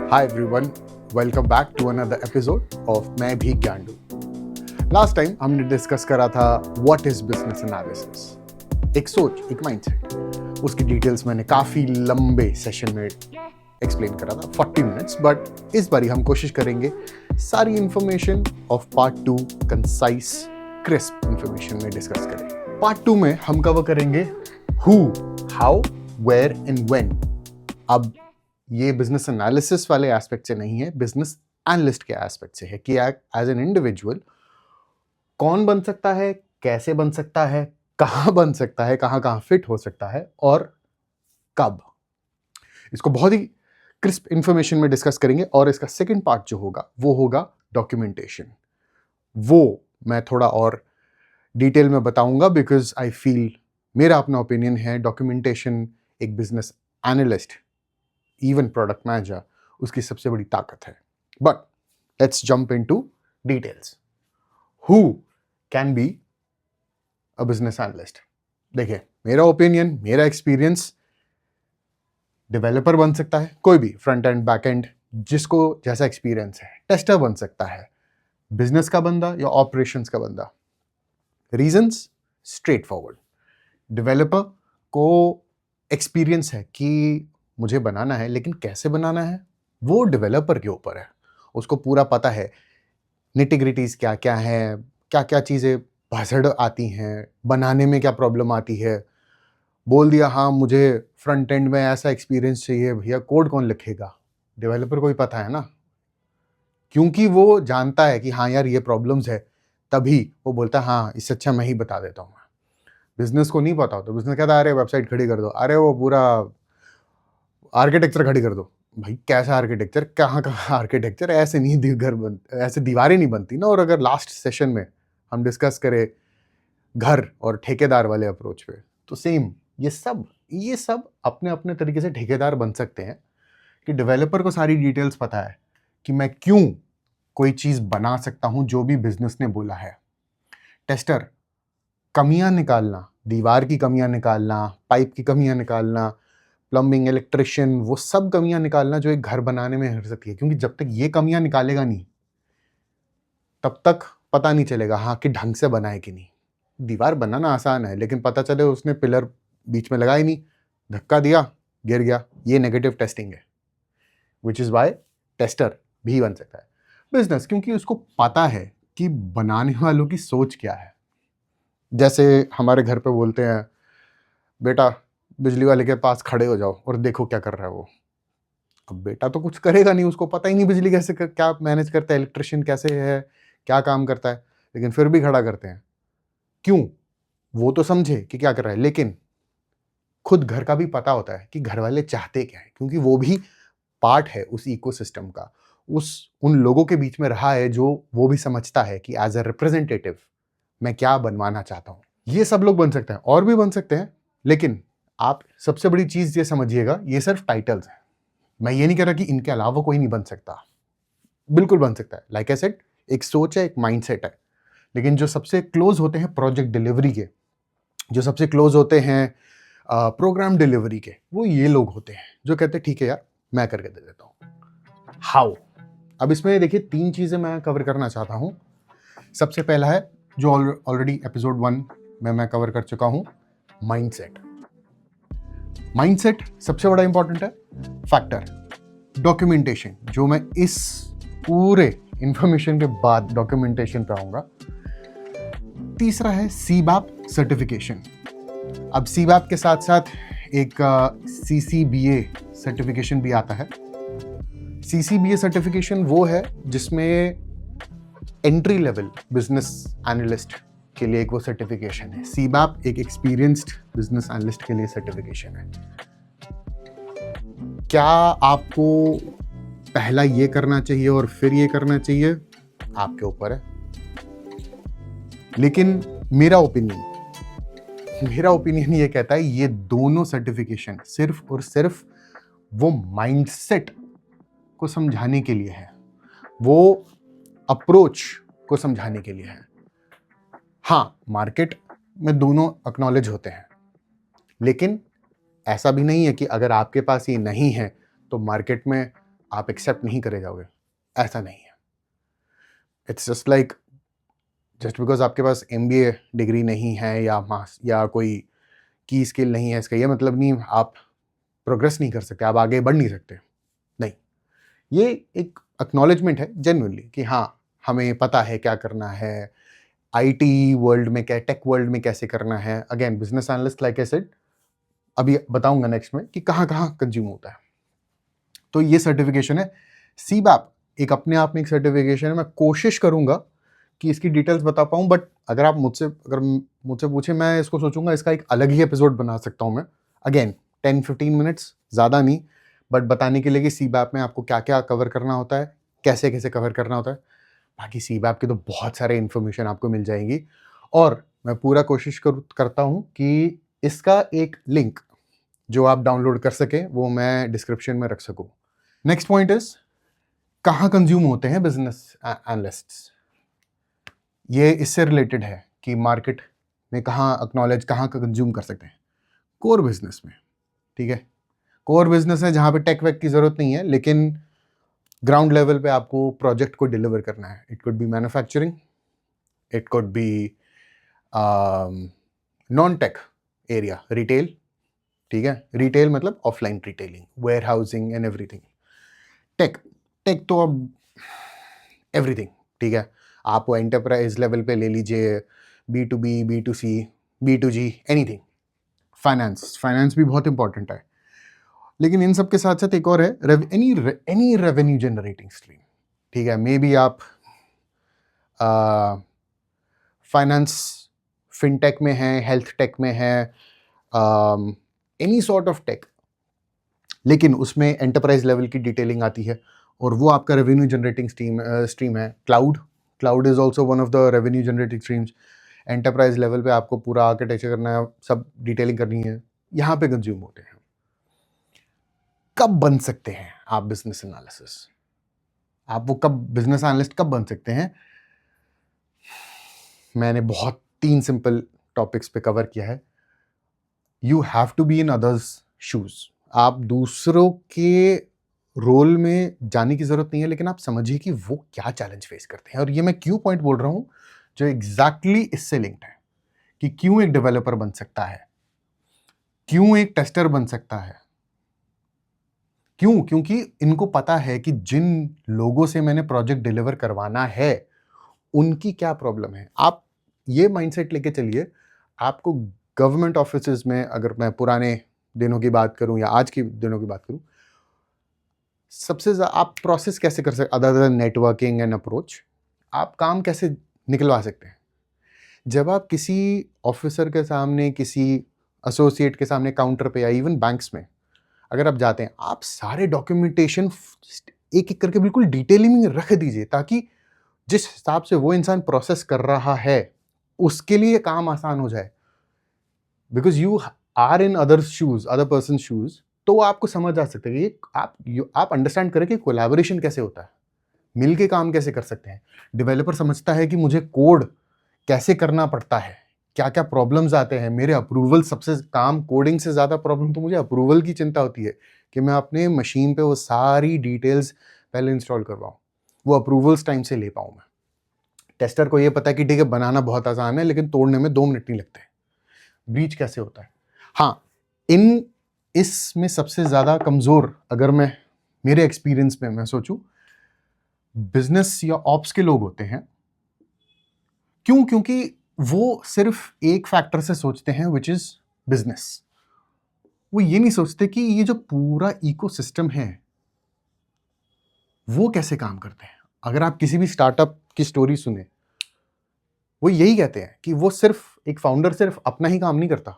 Hi everyone, welcome back to another episode of मैं भी ज्ञान दूं। लास्ट टाइम हमने डिस्कस करा था व्हाट इज बिजनेस एनालिसिस, एक सोच, एक माइंडसेट। उसकी डिटेल्स मैंने काफ़ी लंबे सेशन में एक्सप्लेन करा था, 40 मिनट्स, बट इस बारी हम कोशिश करेंगे सारी information of part 2 concise crisp information में डिस्कस करें। पार्ट 2 में हम कवर करेंगे who, how, where and when. अब ये बिजनेस एनालिसिस वाले एस्पेक्ट से नहीं है, बिजनेस एनालिस्ट के एस्पेक्ट से है कि एज एन इंडिविजुअल कौन बन सकता है, कैसे बन सकता है, कहाँ बन सकता है, कहाँ कहाँ फिट हो सकता है और कब। इसको बहुत ही क्रिस्प इंफॉर्मेशन में डिस्कस करेंगे। और इसका सेकंड पार्ट जो होगा वो होगा डॉक्यूमेंटेशन। वो मैं थोड़ा और डिटेल में बताऊंगा बिकॉज आई फील, मेरा अपना ओपिनियन है, डॉक्यूमेंटेशन एक business analyst, even product manager, उसकी सबसे बड़ी ताकत है। But let's jump into details. Who can be a business analyst? देखिए, मेरा ओपिनियन, मेरा एक्सपीरियंस, डेवलपर बन सकता है कोई भी, फ्रंट एंड बैक एंड, जिसको जैसा एक्सपीरियंस है। टेस्टर बन सकता है, बिजनेस का बंदा या ऑपरेशंस का बंदा। Reasons straight forward. डेवलपर को एक्सपीरियंस है कि मुझे बनाना है, लेकिन कैसे बनाना है वो डेवलपर के ऊपर है। उसको पूरा पता है निटिग्रिटीज क्या क्या है, क्या क्या चीज़ें भाषण आती हैं, बनाने में क्या प्रॉब्लम आती है। बोल दिया हाँ मुझे फ्रंट एंड में ऐसा एक्सपीरियंस चाहिए, भैया कोड कौन लिखेगा? डेवलपर को ही पता है ना, क्योंकि वो जानता है कि हाँ यार ये प्रॉब्लम्स है, तभी वो बोलता है हाँ इससे अच्छा मैं ही बता देता हूँ। बिजनेस को नहीं पता हो तो बिजनेस कहता है अरे वेबसाइट खड़ी कर दो, अरे वो पूरा आर्किटेक्चर खड़ी कर दो। भाई कैसा आर्किटेक्चर, कहाँ कहाँ आर्किटेक्चर? ऐसे नहीं घर बन, ऐसे दीवारें नहीं बनती ना। और अगर लास्ट सेशन में हम डिस्कस करें घर और ठेकेदार वाले अप्रोच पे, तो सेम ये सब अपने अपने तरीके से ठेकेदार बन सकते हैं कि डेवलपर को सारी डिटेल्स पता है कि मैं क्यों कोई चीज़ बना सकता हूँ जो भी बिजनेस ने बोला है। टेस्टर कमियां निकालना, दीवार की कमियां निकालना, पाइप की कमियां निकालना, प्लम्बिंग, इलेक्ट्रिशियन, वो सब कमियां निकालना जो एक घर बनाने में हो सकती है। क्योंकि जब तक ये कमियां निकालेगा नहीं, तब तक पता नहीं चलेगा हाँ कि ढंग से बनाए कि नहीं। दीवार बनाना आसान है, लेकिन पता चले उसने पिलर बीच में लगाया ही नहीं, धक्का दिया, गिर गया, ये नेगेटिव टेस्टिंग है। विच इज़ वाई टेस्टर भी बन सकता है बिजनेस, क्योंकि उसको पता है कि बनाने वालों की सोच क्या है। जैसे हमारे घर पे बोलते हैं बेटा बिजली वाले के पास खड़े हो जाओ और देखो क्या कर रहा है वो। अब बेटा तो कुछ करेगा नहीं, उसको पता ही नहीं बिजली कैसे क्या मैनेज करता है, इलेक्ट्रिशियन कैसे है, क्या काम करता है, लेकिन फिर भी खड़ा करते हैं। क्यों? वो तो समझे कि क्या कर रहा है, लेकिन खुद घर का भी पता होता है कि घर वाले चाहते क्या है, क्योंकि वो भी पार्ट है उस इकोसिस्टम का, उन लोगों के बीच में रहा है, जो वो भी समझता है कि एज अ रिप्रेजेंटेटिव मैं क्या बनवाना चाहता हूँ। ये सब लोग बन सकते हैं, और भी बन सकते हैं, लेकिन आप सबसे बड़ी चीज ये समझिएगा, ये सिर्फ टाइटल्स हैं। मैं ये नहीं कह रहा कि इनके अलावा कोई नहीं बन सकता, बिल्कुल बन सकता है। लाइक आई सेड, एक सोच है, एक माइंडसेट है। लेकिन जो सबसे क्लोज होते हैं प्रोजेक्ट डिलीवरी के, जो सबसे क्लोज होते हैं प्रोग्राम डिलीवरी के, वो ये लोग होते हैं जो कहते हैं ठीक है यार मैं करके दे देता हूँ। हाउ? अब इसमें देखिए 3 चीजें मैं कवर करना चाहता हूँ। सबसे पहला है जो ऑलरेडी एपिसोड 1 में मैं कवर कर चुका हूँ, माइंडसेट। माइंडसेट सबसे बड़ा इंपॉर्टेंट है। फैक्टर डॉक्यूमेंटेशन, जो मैं इस पूरे इंफॉर्मेशन के बाद डॉक्यूमेंटेशन पे आऊंगा। तीसरा है सीबैप सर्टिफिकेशन। अब सीबैप के साथ साथ एक CCBA सर्टिफिकेशन भी आता है। CCBA सर्टिफिकेशन वो है जिसमें एंट्री लेवल बिजनेस एनालिस्ट के लिए एक वो सर्टिफिकेशन है। सीबैप एक एक्सपीरियंस्ड बिजनेस एनालिस्ट के लिए सर्टिफिकेशन है। क्या आपको पहला ये करना चाहिए और फिर ये करना चाहिए, आपके ऊपर है। लेकिन मेरा ओपिनियन ये कहता है ये दोनों सर्टिफिकेशन सिर्फ और सिर्फ वो माइंडसेट को समझाने के लिए है, वो अप्रोच को समझाने के लिए है। हाँ, मार्केट में दोनों एक्नॉलेज होते हैं, लेकिन ऐसा भी नहीं है कि अगर आपके पास ये नहीं है तो मार्केट में आप एक्सेप्ट नहीं करे जाओगे, ऐसा नहीं है। It's just like just because आपके पास MBA डिग्री नहीं है या कोई की स्किल नहीं है, इसका ये मतलब नहीं आप प्रोग्रेस नहीं कर सकते, आप आगे बढ़ नहीं सकते। नहीं, ये एक एक्नॉलेजमेंट है जेन्युइनली कि हाँ हमें पता है क्या करना है, IT वर्ल्ड में क्या, टेक वर्ल्ड में कैसे करना है। Again business analyst like I said, अभी बताऊंगा नेक्स्ट में कि कहाँ कहाँ कंज्यूम होता है। तो ये सर्टिफिकेशन है CBAP, एक अपने आप में एक सर्टिफिकेशन है। मैं कोशिश करूंगा कि इसकी डिटेल्स बता पाऊं, बट अगर मुझसे पूछे, मैं इसको सोचूंगा इसका एक अलग ही एपिसोड बना सकता हूं मैं। अगेन 10-15 मिनट्स, ज़्यादा नहीं, बट बताने के लिए कि CBAP में आपको क्या क्या कवर करना होता है, कैसे कैसे कवर करना होता है। बाकी CBAP के तो बहुत सारे इन्फॉर्मेशन आपको मिल जाएंगी, और मैं पूरा कोशिश करता हूँ कि इसका एक लिंक जो आप डाउनलोड कर सकें वो मैं डिस्क्रिप्शन में रख सकूँ। नेक्स्ट पॉइंट इज कहाँ कंज्यूम होते हैं बिजनेस एनालिस्ट्स। ये इससे रिलेटेड है कि मार्केट में कहाँ कंज्यूम कर सकते हैं। कोर बिजनेस में, ठीक है, कोर बिजनेस है जहाँ पे टेक वेक की जरूरत नहीं है, लेकिन ग्राउंड लेवल पे आपको प्रोजेक्ट को डिलीवर करना है। It could be manufacturing, it could be non tech area, retail, ठीक है, रिटेल मतलब offline retailing, warehousing and everything. Tech तो अब एवरीथिंग, ठीक है, आप वो एंटरप्राइज लेवल पे ले लीजिए, B2B, B2C, B2G, anything. Finance भी बहुत इंपॉर्टेंट है, लेकिन इन सब के साथ साथ एक और है एनी रेवेन्यू जनरेटिंग स्ट्रीम, ठीक है। मे बी आप फाइनेंस फिनटेक में हैं, हेल्थ टेक में है, एनी सॉर्ट ऑफ टेक, लेकिन उसमें एंटरप्राइज लेवल की डिटेलिंग आती है, और वो आपका रेवेन्यू जनरेटिंग स्ट्रीम है। Cloud is also one of the revenue generating streams. Enterprise level पे आपको पूरा आर्किटेक्चर करना है, सब डिटेलिंग करनी है, यहाँ पे कंज्यूम होते हैं। कब बन सकते हैं आप बिजनेस एनालिसिस, आप वो कब बिजनेस एनालिस्ट कब बन सकते हैं? मैंने बहुत 3 सिंपल टॉपिक्स पे कवर किया है। You have to be in others shoes. आप दूसरों के रोल में जाने की जरूरत नहीं है, लेकिन आप समझिए कि वो क्या चैलेंज फेस करते हैं। और ये मैं क्यों पॉइंट बोल रहा हूं जो एग्जैक्टली इससे लिंक्ड है, कि क्यों एक डेवलपर बन सकता है, क्यों एक टेस्टर बन सकता है। क्योंकि इनको पता है कि जिन लोगों से मैंने प्रोजेक्ट डिलीवर करवाना है उनकी क्या प्रॉब्लम है। आप ये माइंडसेट लेके चलिए। आपको गवर्नमेंट ऑफिसेज में, अगर मैं पुराने दिनों की बात करूं या आज के दिनों की बात करूं, सबसे ज्यादा आप प्रोसेस कैसे कर सकते, other than networking and approach, आप काम कैसे निकलवा सकते हैं? जब आप किसी ऑफिसर के सामने, किसी एसोसिएट के सामने काउंटर पे, या इवन बैंक्स में अगर आप जाते हैं, आप सारे डॉक्यूमेंटेशन एक एक करके बिल्कुल डिटेलिंग में रख दीजिए, ताकि जिस हिसाब से वो इंसान प्रोसेस कर रहा है उसके लिए काम आसान हो जाए। Because you are in other person shoes, तो आपको समझ आ सकता है कि आप अंडरस्टैंड करें कि कोलैबोरेशन कैसे होता है, मिलके काम कैसे कर सकते हैं। डेवलपर समझता है कि मुझे कोड कैसे करना पड़ता है, क्या क्या प्रॉब्लम्स आते हैं। मेरे अप्रूवल, सबसे काम कोडिंग से ज़्यादा प्रॉब्लम तो मुझे अप्रूवल की चिंता होती है, कि मैं अपने मशीन पे वो सारी डिटेल्स पहले इंस्टॉल करवाऊँ, वो अप्रूवल्स टाइम से ले पाऊँ मैं। टेस्टर को ये पता है कि ठीक है, बनाना बहुत आसान है, लेकिन तोड़ने में 2 मिनट नहीं लगते। ब्रीच कैसे होता है। हाँ, इसमें सबसे ज़्यादा कमज़ोर, अगर मैं मेरे एक्सपीरियंस में मैं सोचूं, बिजनेस या ऑप्स के लोग होते हैं। क्योंकि वो सिर्फ एक फैक्टर से सोचते हैं, विच इज बिजनेस। वो ये नहीं सोचते कि ये जो पूरा इकोसिस्टम है वो कैसे काम करते हैं। अगर आप किसी भी स्टार्टअप की स्टोरी सुने, वो यही कहते हैं कि वो एक फाउंडर सिर्फ अपना ही काम नहीं करता,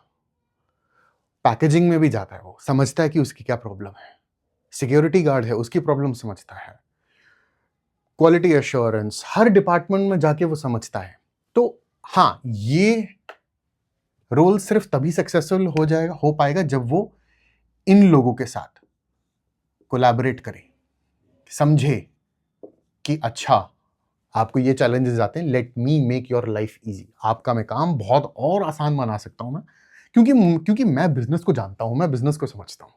पैकेजिंग में भी जाता है, वो समझता है कि उसकी क्या प्रॉब्लम है। सिक्योरिटी गार्ड है, उसकी प्रॉब्लम समझता है। क्वालिटी एश्योरेंस, हर डिपार्टमेंट में जाके वो समझता है। तो हाँ, ये रोल सिर्फ तभी सक्सेसफुल हो पाएगा जब वो इन लोगों के साथ कोलैबोरेट करे, समझे कि अच्छा आपको ये चैलेंजेस आते हैं, let me make your life easy, आपका मैं काम बहुत और आसान बना सकता हूं मैं, क्योंकि मैं बिजनेस को जानता हूं, मैं बिजनेस को समझता हूं।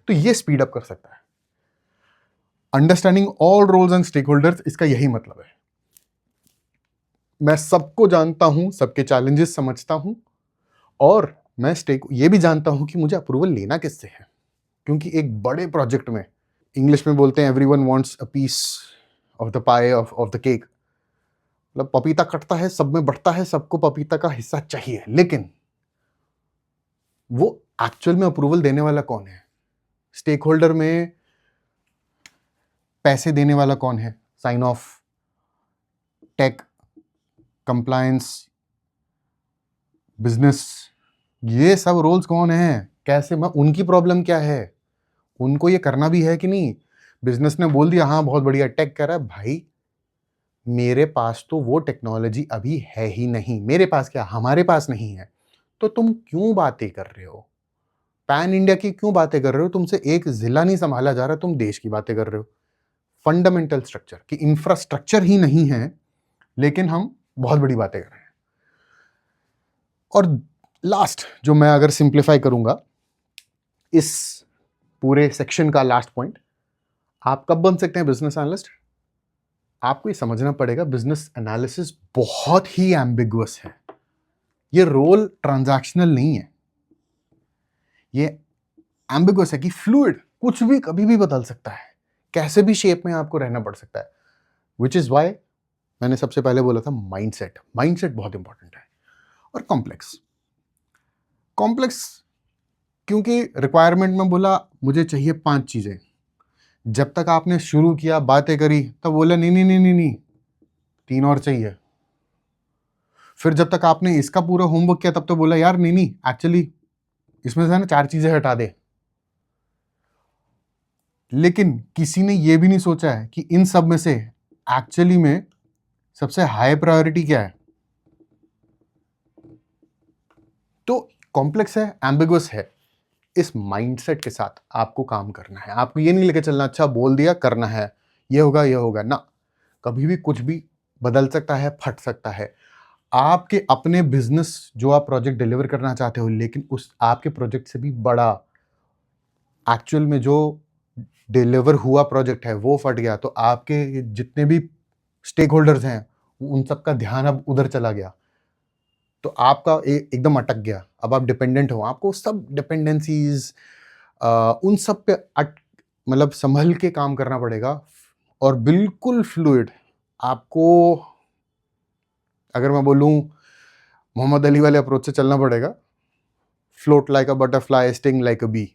तो ये स्पीड अप कर सकता है। Understanding all roles and stakeholders, इसका यही मतलब है। मैं सबको जानता हूं, सबके चैलेंजेस समझता हूं, और मैं ये भी जानता हूं कि मुझे अप्रूवल लेना किससे है। क्योंकि एक बड़े प्रोजेक्ट में, इंग्लिश में बोलते हैं everyone wants a piece of the pie of the cake, मतलब पपीता कटता है, सब में बढ़ता है, सबको पपीता का हिस्सा चाहिए, लेकिन वो एक्चुअल में अप्रूवल देने वाला कौन है? स्टेक होल्डर में पैसे देने वाला कौन है? Sign off, tech, compliance, business, ये सब रोल्स कौन है? कैसे, मैं उनकी प्रॉब्लम क्या है? उनको ये करना भी है कि नहीं? बिजनेस ने बोल दिया हाँ बहुत बढ़िया टेक कर रहा है, भाई मेरे पास तो वो टेक्नोलॉजी अभी है ही नहीं। मेरे पास क्या, हमारे पास नहीं है, तो तुम क्यों बातें कर रहे हो? पैन इंडिया की क्यों बातें कर रहे हो? तुमसे एक जिला नहीं संभाला जा रहा, तुम देश की बातें कर रहे हो। फंडामेंटल स्ट्रक्चर की इंफ्रास्ट्रक्चर ही नहीं है, लेकिन हम बहुत बड़ी बातें कर रहे हैं। और लास्ट जो मैं अगर सिंप्लीफाई करूंगा इस पूरे सेक्शन का लास्ट पॉइंट, आप कब बन सकते हैं बिजनेस एनालिस्ट? आपको ये समझना पड़ेगा बिजनेस एनालिसिस बहुत ही एम्बिगुअस है। ये रोल ट्रांजैक्शनल नहीं है, ये एम्बिगुअस है कि फ्लूइड, कुछ भी कभी भी बदल सकता है, कैसे भी शेप में आपको रहना पड़ सकता है। विच इज वाई मैंने सबसे पहले बोला था माइंडसेट बहुत इंपॉर्टेंट है। और कॉम्प्लेक्स क्योंकि रिक्वायरमेंट में बोला मुझे चाहिए 5 चीजें, जब तक आपने शुरू किया बातें करी तब बोला नहीं नहीं नहीं नहीं नहीं 3 और चाहिए। फिर जब तक आपने इसका पूरा होमवर्क किया तब तो बोला यार नहीं नहीं एक्चुअली इसमें से ना 4 चीजें हटा दे। लेकिन किसी ने यह भी नहीं सोचा है कि इन सब में से एक्चुअली में सबसे हाई प्रायोरिटी क्या है। तो कॉम्प्लेक्स है, एम्बिगुअस है। इस माइंडसेट के साथ आपको काम करना है। आपको ये नहीं लेके चलना अच्छा बोल दिया करना है, ये होगा ना। कभी भी कुछ भी बदल सकता है, फट सकता है। आपके अपने बिजनेस जो आप प्रोजेक्ट डिलीवर करना चाहते हो, लेकिन उस आपके प्रोजेक्ट से भी बड़ा एक्चुअल में जो डिलीवर हुआ प्रोजेक्ट है वो फट गया, तो आपके जितने भी स्टेक होल्डर्स हैं उन सबका ध्यान अब उधर चला गया, तो आपका एकदम अटक गया। अब आप डिपेंडेंट हो, आपको सब डिपेंडेंसीज उन सब पे मतलब संभल के काम करना पड़ेगा। और बिल्कुल फ्लूइड आपको, अगर मैं बोलूं मोहम्मद अली वाले अप्रोच से चलना पड़ेगा। Float like a butterfly, sting like a bee.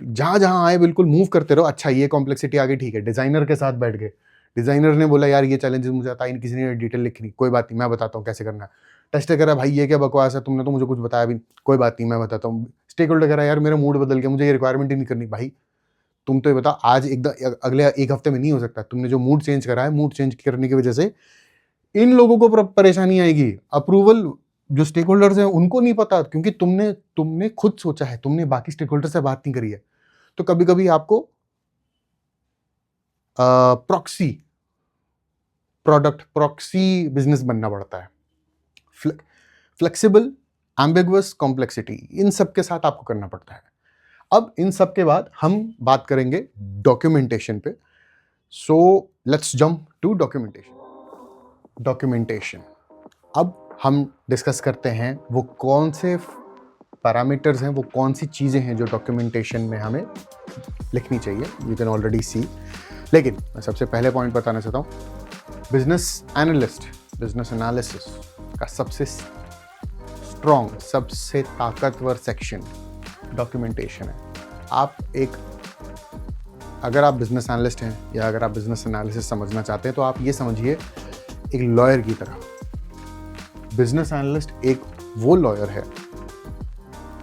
जहां जहां आए बिल्कुल मूव करते रहो। अच्छा ये कॉम्प्लेक्सिटी आ गई, ठीक है, डिजाइनर के साथ बैठ गए, डिजाइनर ने बोला यार ये चैलेंजेस मुझे आता है, किसी ने डिटेल लिखनी, कोई बात नहीं मैं बताता हूँ कैसे करना है। टेस्टर कह रहा भाई ये क्या बकवास है, तुमने तो मुझे कुछ बताया भी, कोई बात नहीं मैं बताता हूँ। स्टेक होल्डर कह रहा यार मेरा मूड बदल गया, मुझे ये रिक्वायरमेंट ही नहीं करनी। भाई तुम तो ये बता, आज एकदम अगले 1 हफ्ते में नहीं हो सकता। तुमने जो मूड चेंज करा है, मूड चेंज करने की वजह से इन लोगों को परेशानी आएगी। अप्रूवल जो स्टेक होल्डर्स हैं उनको नहीं पता, क्योंकि तुमने खुद सोचा है, तुमने बाकी स्टेक होल्डर से बात नहीं करी है। तो कभी कभी आपको प्रॉक्सी बिजनेस बनना पड़ता है। फ्लेक्सिबल, एम्बिगुअस, कॉम्प्लेक्सिटी, इन सब के साथ आपको करना पड़ता है। अब इन सब के बाद हम बात करेंगे डॉक्यूमेंटेशन पे। So let's jump to documentation. अब हम डिस्कस करते हैं वो कौन से पैरामीटर्स हैं, वो कौन सी चीजें हैं जो डॉक्यूमेंटेशन में हमें लिखनी चाहिए। यू कैन ऑलरेडी सी, लेकिन मैं सबसे पहले पॉइंट बताना चाहता हूँ। बिजनेस एनालिसिस का सबसे स्ट्रॉन्ग, सबसे ताकतवर सेक्शन डॉक्यूमेंटेशन है। अगर आप बिजनेस एनालिस्ट हैं या अगर आप बिजनेस एनालिसिस समझना चाहते हैं, तो आप ये समझिए एक लॉयर की तरह। बिजनेस एनालिस्ट एक वो लॉयर है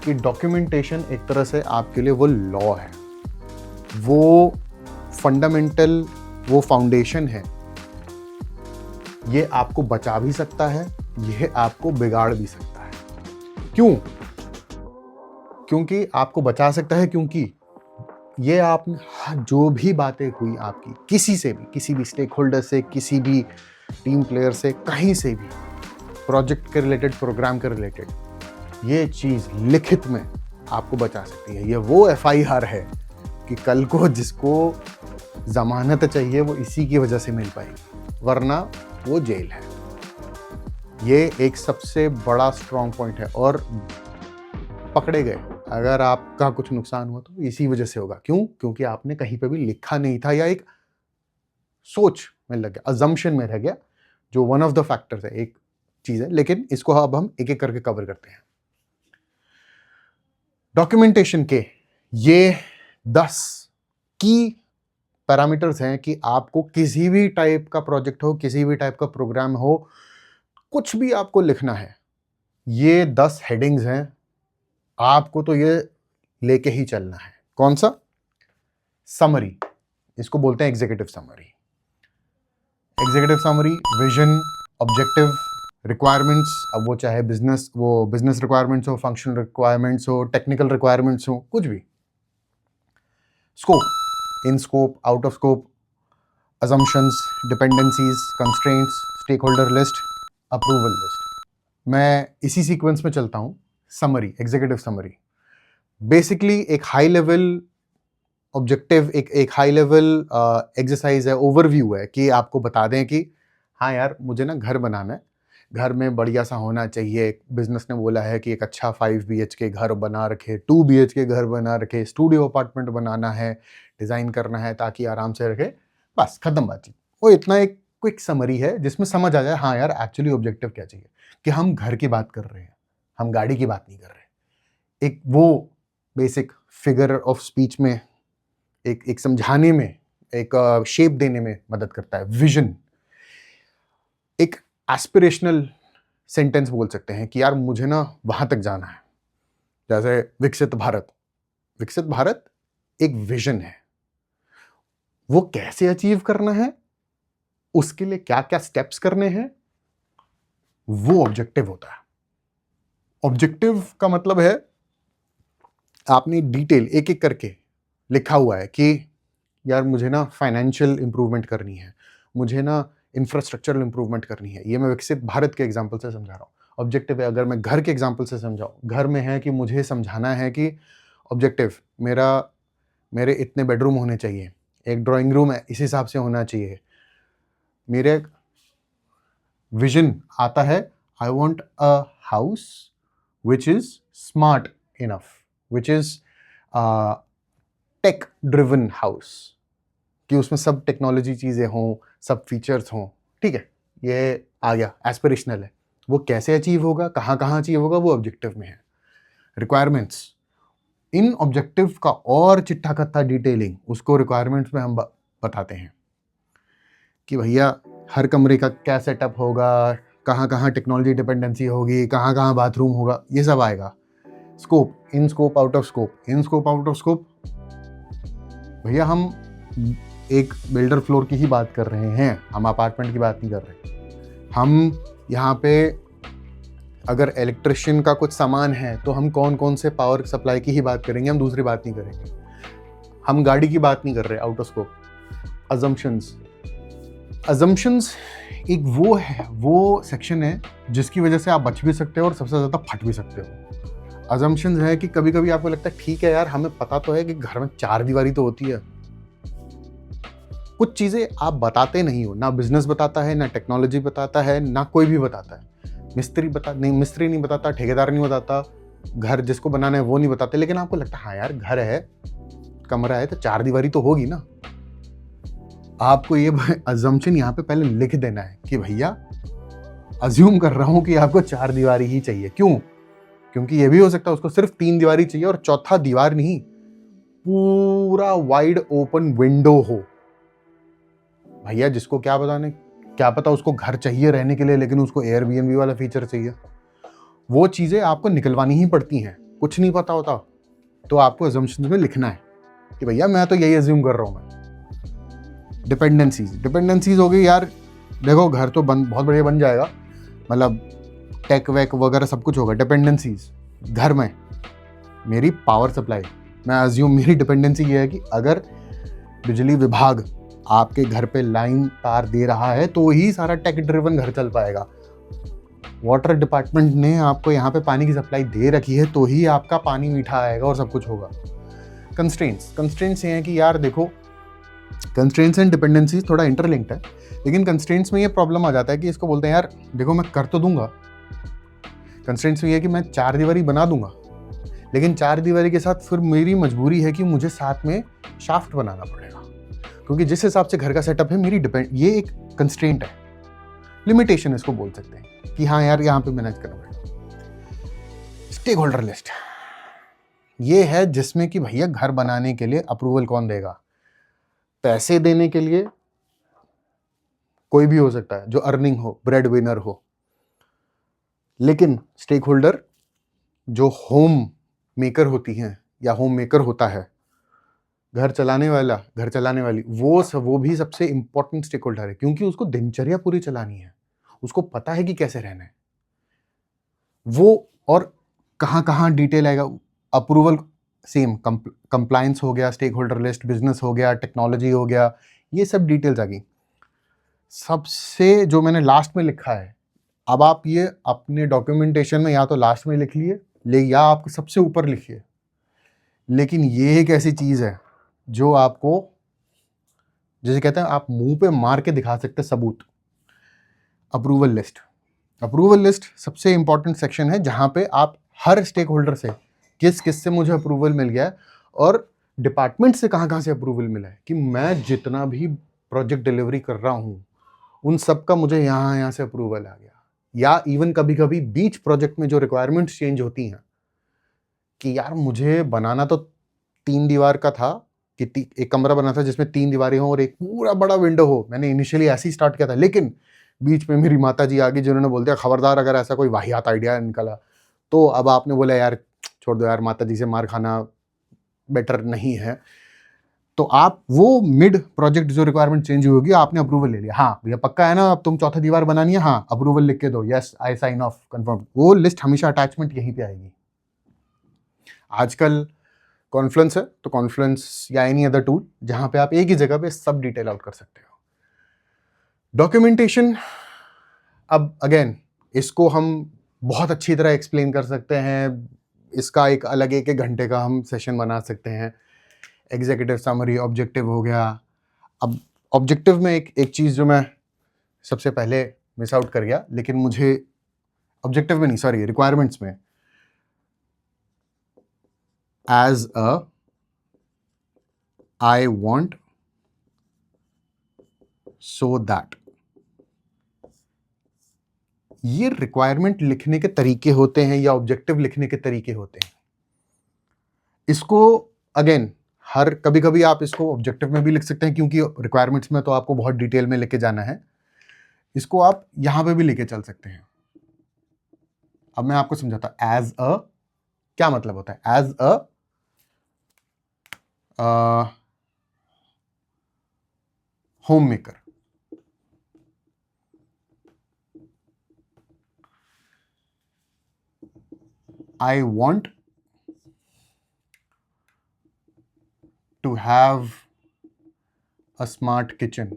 कि डॉक्यूमेंटेशन एक तरह से आपके लिए वो लॉ है, वो फंडामेंटल, वो फाउंडेशन है। ये आपको बचा भी सकता है, ये आपको बिगाड़ भी सकता है। क्यों? क्योंकि आपको बचा सकता है, क्योंकि ये आप जो भी बातें हुई आपकी किसी से भी, किसी भी स्टेक होल्डर से, किसी भी टीम प्लेयर से, कहीं से भी, प्रोजेक्ट के रिलेटेड, प्रोग्राम के रिलेटेड, ये चीज लिखित में आपको बचा सकती है। ये वो FIR है कि कल को जिसको जमानत चाहिए वो इसी की वजह से मिल पाएगी, वरना वो जेल है। ये एक सबसे बड़ा स्ट्रॉन्ग पॉइंट है। और पकड़े गए, अगर आपका कुछ नुकसान हुआ तो इसी वजह से होगा। क्यों? क्योंकि आपने कहीं पे भी लिखा नहीं था, या एक सोच में लग गया, अजम्पशन में रह गया, जो वन ऑफ द फैक्टर्स है, एक चीज है। लेकिन इसको अब हम एक एक करके कवर करते हैं। डॉक्यूमेंटेशन के ये 10 की पैरामीटर्स हैं कि आपको किसी भी टाइप का प्रोजेक्ट हो, किसी भी टाइप का प्रोग्राम हो, कुछ भी आपको लिखना है, ये 10 हेडिंग्स हैं, आपको तो ये लेके ही चलना है। कौन सा? समरी, इसको बोलते हैं executive summary. Executive summary, vision, objective, requirements, अब वो चाहे बिजनेस रिक्वायरमेंट्स हो, फंक्शनल रिक्वायरमेंट्स हो, टेक्निकल रिक्वायरमेंट्स हो, कुछ भी। Scope, in scope, out of scope, assumptions, dependencies, constraints, stakeholder list, approval list। मैं इसी सीक्वेंस में चलता हूं। समरी, एग्जीक्यूटिव समरी, बेसिकली एक हाई लेवल ऑब्जेक्टिव, एक हाई लेवल एक्सरसाइज है, ओवरव्यू है कि आपको बता दें कि हाँ यार, मुझे ना घर बनाना है, घर में बढ़िया सा होना चाहिए। बिजनेस ने बोला है कि एक अच्छा 5 BHK घर बना रखे, 2 BHK घर बना रखे, स्टूडियो अपार्टमेंट बनाना है, डिज़ाइन करना है ताकि आराम से रखे, बस खत्म बातचीत। वो इतना एक क्विक समरी है जिसमें समझ आ जाए हाँ यार एक्चुअली ऑब्जेक्टिव क्या चाहिए, कि हम घर की बात कर रहे हैं, हम गाड़ी की बात नहीं कर रहे। एक वो बेसिक फिगर ऑफ स्पीच में एक समझाने में, एक शेप देने में मदद करता है। विजन, एक एस्पिरेशनल सेंटेंस बोल सकते हैं कि यार मुझे ना वहां तक जाना है। जैसे विकसित भारत, विकसित भारत एक विजन है, वो कैसे अचीव करना है, उसके लिए क्या क्या स्टेप्स करने हैं, वो ऑब्जेक्टिव होता है। ऑब्जेक्टिव का मतलब है आपने डिटेल एक एक करके लिखा हुआ है कि यार मुझे ना फाइनेंशियल इंप्रूवमेंट करनी है, मुझे ना इंफ्रास्ट्रक्चरल इंप्रूवमेंट करनी है। ये मैं विकसित भारत के एग्जांपल से समझा रहा हूँ। ऑब्जेक्टिव है, अगर मैं घर के एग्जांपल से समझाऊँ, घर में है कि मुझे समझाना है कि ऑब्जेक्टिव मेरे इतने बेडरूम होने चाहिए, एक ड्राइंग रूम है इस हिसाब से होना चाहिए। मेरे विजन आता है, I want a house which is smart enough, which is tech driven house, कि उसमें सब टेक्नोलॉजी चीज़ें हों, सब फीचर्स हों। ठीक है, ये आ गया, एस्पिरेशनल है। वो कैसे अचीव होगा, कहाँ कहाँ अचीव होगा, वो ऑब्जेक्टिव में है। रिक्वायरमेंट्स, इन ऑब्जेक्टिव का और चिट्ठा कत्था डिटेलिंग उसको रिक्वायरमेंट्स में हम बताते हैं कि भैया हर कमरे का क्या सेटअप होगा, कहाँ कहाँ टेक्नोलॉजी डिपेंडेंसी होगी, कहाँ कहाँ बाथरूम होगा, ये सब आएगा। Scope, in scope, out of scope, in scope, out of scope. भैया हम एक बिल्डर फ्लोर की ही बात कर रहे हैं, हम अपार्टमेंट की बात नहीं कर रहे। हम यहाँ पे अगर इलेक्ट्रिशियन का कुछ सामान है तो हम कौन कौन से पावर सप्लाई की ही बात करेंगे, हम दूसरी बात नहीं करेंगे। हम गाड़ी की बात नहीं कर रहे, out of scope. Assumptions, assumptions एक वो सेक्शन है जिसकी वजह से आप बच भी सकते हो और सबसे ज़्यादा फट भी सकते हो। अजम्पशंस है कि कभी कभी आपको लगता है ठीक है यार, हमें पता तो है कि घर में 4 दीवारी तो होती है, कुछ चीज़ें आप बताते नहीं हो, ना बिजनेस बताता है, ना टेक्नोलॉजी बताता है, ना कोई भी बताता है। मिस्त्री नहीं बताता, ठेकेदार नहीं बताता, घर जिसको बनाना है वो नहीं बताते, लेकिन आपको लगता है हाँ यार घर है, कमरा है तो 4 दीवारी तो होगी ना। आपको ये अजम्पशन यहाँ पे पहले लिख देना है कि भैया अज्यूम कर रहा हूँ कि आपको 4 दीवारी ही चाहिए। क्यों? क्योंकि ये भी हो सकता है उसको सिर्फ 3 दीवारी चाहिए और चौथा दीवार नहीं, पूरा वाइड ओपन विंडो हो। भैया जिसको क्या पता उसको घर चाहिए रहने के लिए, लेकिन उसको एयरबीएनबी वाला फीचर चाहिए। वो चीज़ें आपको निकलवानी ही पड़ती हैं, कुछ नहीं पता होता तो आपको अजम्पशंस में लिखना है कि भैया मैं तो यही अज्यूम कर रहा हूँ। मैं डिपेंडेंसीज हो गई यार, देखो घर तो बहुत बढ़िया बन जाएगा, मतलब टेक वेक वगैरह सब कुछ होगा। डिपेंडेंसीज, घर में मेरी पावर सप्लाई, मैं अज्यूम मेरी डिपेंडेंसी ये है कि अगर बिजली विभाग आपके घर पे लाइन तार दे रहा है तो ही सारा टेक ड्रिवन घर चल पाएगा। वाटर डिपार्टमेंट ने आपको यहाँ पे पानी की सप्लाई दे रखी है तो ही आपका पानी मीठा आएगा और सब कुछ होगा। कंस्ट्रेंट्स ये हैं कि यार देखो कंस्ट्रेंट्स एंड डिपेंडेंसीज थोड़ा इंटरलिंक्ड है, लेकिन कंस्ट्रेंट्स में ये प्रॉब्लम आ जाता है कि इसको बोलते हैं यार देखो मैं कर तो दूंगा, कंस्ट्रेंट्स में ये है कि मैं 4 दीवारी बना दूंगा, लेकिन 4 दीवारी के साथ फिर मेरी मजबूरी है कि मुझे साथ में शाफ्ट बनाना पड़ेगा, क्योंकि जिस हिसाब से घर का सेटअप है मेरी ये एक कंस्ट्रेंट है, लिमिटेशन इसको बोल सकते हैं कि हाँ यार यहाँ पे मैनेज करना पड़ेगा। स्टेक होल्डर लिस्ट ये है जिसमें कि भैया घर बनाने के लिए अप्रूवल कौन देगा, पैसे देने के लिए कोई भी हो सकता है जो अर्निंग हो, ब्रेड विनर हो, लेकिन स्टेक होल्डर जो होम मेकर होती हैं या होम मेकर होता है, घर चलाने वाली, वो भी सबसे इंपॉर्टेंट स्टेक होल्डर है, क्योंकि उसको दिनचर्या पूरी चलानी है, उसको पता है कि कैसे रहना है वो, और कहाँ कहाँ डिटेल आएगा, अप्रूवल सेम, कंप्लायंस हो गया, स्टेक होल्डर लिस्ट, बिजनेस हो गया, टेक्नोलॉजी हो गया, ये सब डिटेल्स आ गई। सबसे जो मैंने लास्ट में लिखा है, अब आप ये अपने डॉक्यूमेंटेशन में या तो लास्ट में लिख लिए या आप सबसे ऊपर लिखिए, लेकिन ये एक ऐसी चीज है जो आपको, जैसे कहते हैं, आप मुंह पे मार के दिखा सकते सबूत। अप्रूवल लिस्ट सबसे इंपॉर्टेंट सेक्शन है जहां पे आप हर स्टेक होल्डर से किस से मुझे अप्रूवल मिल गया है और डिपार्टमेंट से कहाँ से अप्रूवल मिला है, कि मैं जितना भी प्रोजेक्ट डिलीवरी कर रहा हूँ उन सब का मुझे यहाँ से अप्रूवल आ गया। या इवन कभी कभी बीच प्रोजेक्ट में जो रिक्वायरमेंट्स चेंज होती हैं कि यार मुझे बनाना तो 3 दीवार का था, कि एक कमरा बना था जिसमें 3 दीवारें हो और एक पूरा बड़ा विंडो हो, मैंने इनिशियली ऐसे ही स्टार्ट किया था, लेकिन बीच में मेरी माता जी आ गई जिन्होंने बोल दिया खबरदार अगर ऐसा कोई वाहियात आइडिया निकला तो, अब आपने बोला यार छोड़ दो यार, माता जी से मार खाना बेटर नहीं है, तो आप वो मिड प्रोजेक्ट जो रिक्वायरमेंट चेंज होगी आपने अप्रूवल ले लिया, हाँ भैया पक्का है ना, अब तुम चौथा दीवार बनानी है, हाँ अप्रूवल लिख के दो, yes I sign off confirm, वो लिस्ट हमेशा अटैचमेंट यहीं पे आएगी। आजकल कॉन्फ्लुएंस है तो कॉन्फ्लुएंस या एनी अदर टूल जहां पे आप एक ही जगह पे सब डिटेल आउट कर सकते हो। डॉक्यूमेंटेशन, अब अगेन इसको हम बहुत अच्छी तरह एक्सप्लेन कर सकते हैं, इसका एक अलग 1 घंटे का हम सेशन बना सकते हैं। एग्जीक्यूटिव समरी, ऑब्जेक्टिव हो गया। अब ऑब्जेक्टिव में एक चीज़ जो मैं सबसे पहले मिस आउट कर गया, लेकिन मुझे ऑब्जेक्टिव में नहीं, सॉरी, रिक्वायरमेंट्स में, as a I want so that, ये रिक्वायरमेंट लिखने के तरीके होते हैं या ऑब्जेक्टिव लिखने के तरीके होते हैं। इसको अगेन कभी कभी आप इसको ऑब्जेक्टिव में भी लिख सकते हैं, क्योंकि रिक्वायरमेंट्स में तो आपको बहुत डिटेल में लेके जाना है, इसको आप यहां पे भी लेके चल सकते हैं। अब मैं आपको समझाता, एज अ क्या मतलब होता है, as a homemaker, I want to have a smart kitchen.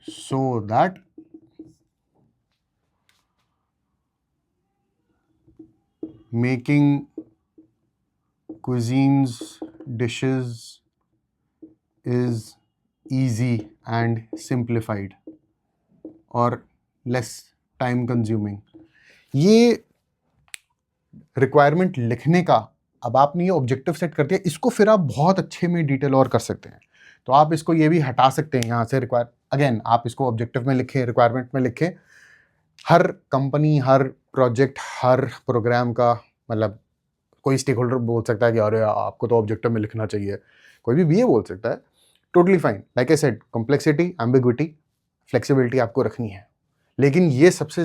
So that making cuisines dishes is easy and simplified और less time consuming। ये रिक्वायरमेंट लिखने का, अब आपने ये ऑब्जेक्टिव सेट कर दिया, इसको फिर आप बहुत अच्छे में डिटेल और कर सकते हैं। तो आप इसको ये भी हटा सकते हैं यहाँ से, अगेन आप इसको ऑब्जेक्टिव में लिखें, रिक्वायरमेंट में लिखें। हर कंपनी, हर प्रोजेक्ट, हर प्रोग्राम का मतलब, कोई स्टेक होल्डर बोल सकता है कि अरे आपको तो ऑब्जेक्टिव में लिखना चाहिए, कोई भी ये बोल सकता है, totally fine. Like I said, complexity, ambiguity, flexibility आपको रखनी है, लेकिन ये सबसे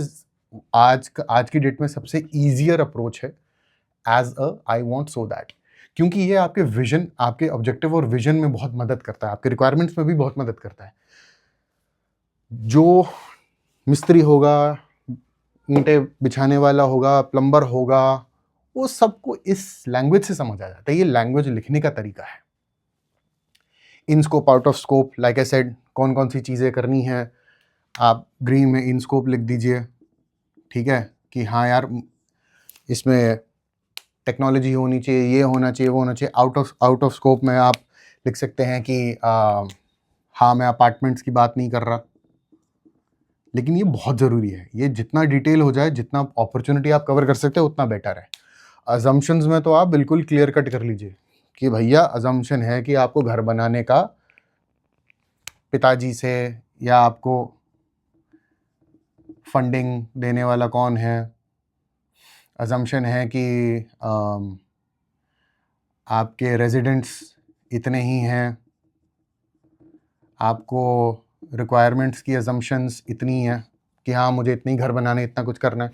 आज की डेट में सबसे ईजियर अप्रोच है, as a I want so that, क्योंकि ये आपके विजन, आपके ऑब्जेक्टिव और विजन में बहुत मदद करता है, आपके रिक्वायरमेंट्स में भी बहुत मदद करता है। जो मिस्त्री होगा, ईंटें बिछाने वाला होगा, प्लम्बर होगा, वो सबको इस लैंग्वेज से समझ आ जाता है। ये लैंग्वेज लिखने का तरीका है। In scope, out of scope, like I said, कौन कौन सी चीज़ें करनी है, आप ग्रीन में इन स्कोप लिख दीजिए, ठीक है, कि हाँ यार इसमें टेक्नोलॉजी होनी चाहिए, ये होना चाहिए, वो होना चाहिए। आउट ऑफ स्कोप में आप लिख सकते हैं कि हाँ मैं अपार्टमेंट्स की बात नहीं कर रहा, लेकिन ये बहुत ज़रूरी है। ये जितना डिटेल हो जाए, जितना अपॉर्चुनिटी आप कवर कर सकते हो उतना बेटर है। अजम्पशंस में तो आप बिल्कुल क्लियर कट कर लीजिए कि भैया अजम्पशन है कि आपको घर बनाने का पिताजी से, या आपको फंडिंग देने वाला कौन है। अजम्पशन है कि आपके रेजिडेंट्स इतने ही हैं, आपको रिक्वायरमेंट्स की अजम्पशंस इतनी है कि हाँ मुझे इतनी घर बनाने, इतना कुछ करना है।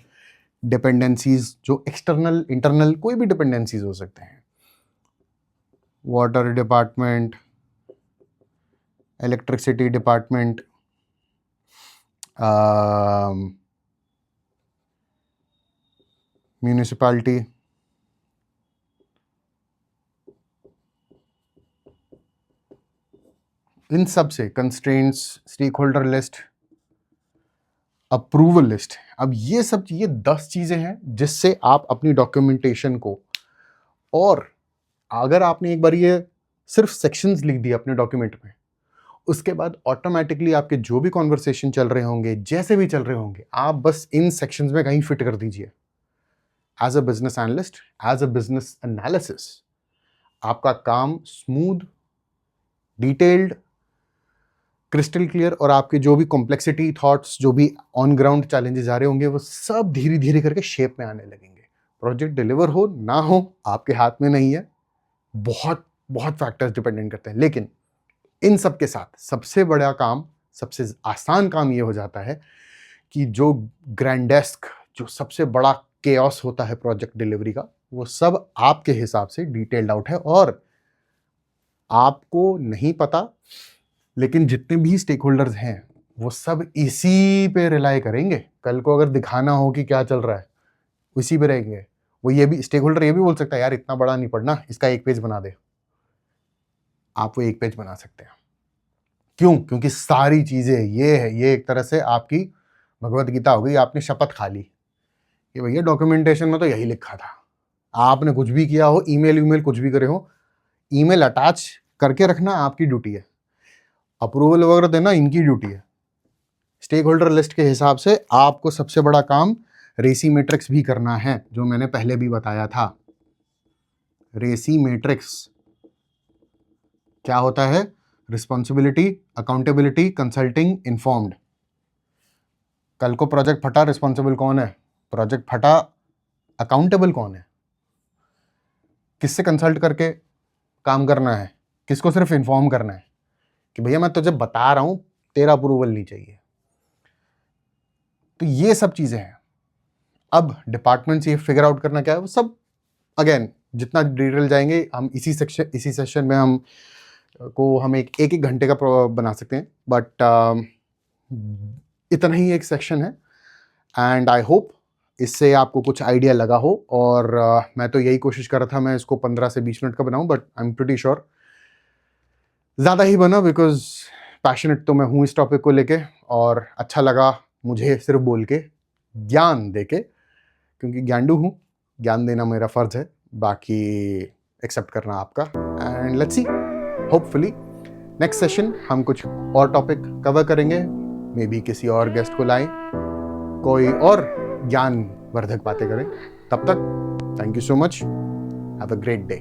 डिपेंडेंसीज जो एक्सटर्नल इंटरनल कोई भी डिपेंडेंसीज हो सकते हैं, water department, electricity department, municipality, इन सब से constraints, stakeholder list, approval list. अब ये 10 चीजें हैं जिससे आप अपनी डॉक्यूमेंटेशन को, और अगर आपने एक बार ये सिर्फ सेक्शंस लिख दिए अपने डॉक्यूमेंट में, उसके बाद ऑटोमेटिकली आपके जो भी कॉन्वर्सेशन चल रहे होंगे, जैसे भी चल रहे होंगे, आप बस इन सेक्शंस में कहीं फिट कर दीजिए। As a business analyst, as a business analysis, आपका काम स्मूथ, डिटेल्ड, क्रिस्टल क्लियर, और आपके जो भी कॉम्प्लेक्सिटी थॉट्स, जो भी ऑन ग्राउंड चैलेंजेस आ रहे होंगे, वो सब धीरे धीरे करके शेप में आने लगेंगे। प्रोजेक्ट डिलीवर हो ना हो आपके हाथ में नहीं है, बहुत बहुत फैक्टर्स डिपेंडेंट करते हैं। लेकिन इन सब के साथ सबसे बड़ा काम, सबसे आसान काम ये हो जाता है कि जो ग्रैंडेस्क, जो सबसे बड़ा केओस होता है प्रोजेक्ट डिलीवरी का, वो सब आपके हिसाब से डिटेल्ड आउट है। और आपको नहीं पता, लेकिन जितने भी स्टेक होल्डर्स हैं वो सब इसी पे रिलाई करेंगे। कल को अगर दिखाना हो कि क्या चल रहा है, इसी पे रहेंगे। वो ये भी स्टेक होल्डर ये भी बोल सकता है, यार इतना बड़ा नहीं पढ़ना, इसका एक पेज बना दे। आप वो एक पेज बना सकते हैं। क्यों? क्योंकि सारी चीजें ये है, ये एक तरह से आपकी भगवत गीता हो गई। आपने शपथ खा ली कि भैया डॉक्यूमेंटेशन में तो यही लिखा था। आपने कुछ भी किया हो, ईमेल कुछ भी करे हो, ईमेल अटैच करके रखना आपकी ड्यूटी है, अप्रूवल वगैरह देना इनकी ड्यूटी है। स्टेक होल्डर लिस्ट के हिसाब से आपको सबसे बड़ा काम रेसी मैट्रिक्स भी करना है, जो मैंने पहले भी बताया था। रेसी मैट्रिक्स क्या होता है? Responsibility, accountability, consulting, informed. कल को प्रोजेक्ट फटा, रिस्पॉन्सिबल कौन है? प्रोजेक्ट फटा, अकाउंटेबल कौन है? किससे कंसल्ट करके काम करना है? किसको सिर्फ इन्फॉर्म करना है कि भैया मैं तुझे बता रहा हूं, तेरा अप्रूवल नहीं चाहिए। तो ये सब चीजें हैं। अब डिपार्टमेंट से ये फिगर आउट करना क्या है, वो सब अगेन जितना डिटेल जाएंगे हम इसी सेशन में हम एक घंटे का बना सकते हैं, बट इतना ही एक सेक्शन है। एंड आई होप इससे आपको कुछ आइडिया लगा हो। और मैं तो यही कोशिश कर रहा था मैं इसको 15 से 20 मिनट का बनाऊं, but I am pretty sure ज़्यादा ही बना, बिकॉज पैशनेट तो मैं हूँ इस टॉपिक को लेके, और अच्छा लगा मुझे सिर्फ बोल के, ज्ञान दे के, क्योंकि ज्ञानडू हूँ, ज्ञान देना मेरा फ़र्ज़ है, बाकी एक्सेप्ट करना आपका। And let's see, hopefully next session हम कुछ और टॉपिक कवर करेंगे, मे बी किसी और गेस्ट को लाएं, कोई और ज्ञानवर्धक बातें करें। तब तक thank you so much, have a great day.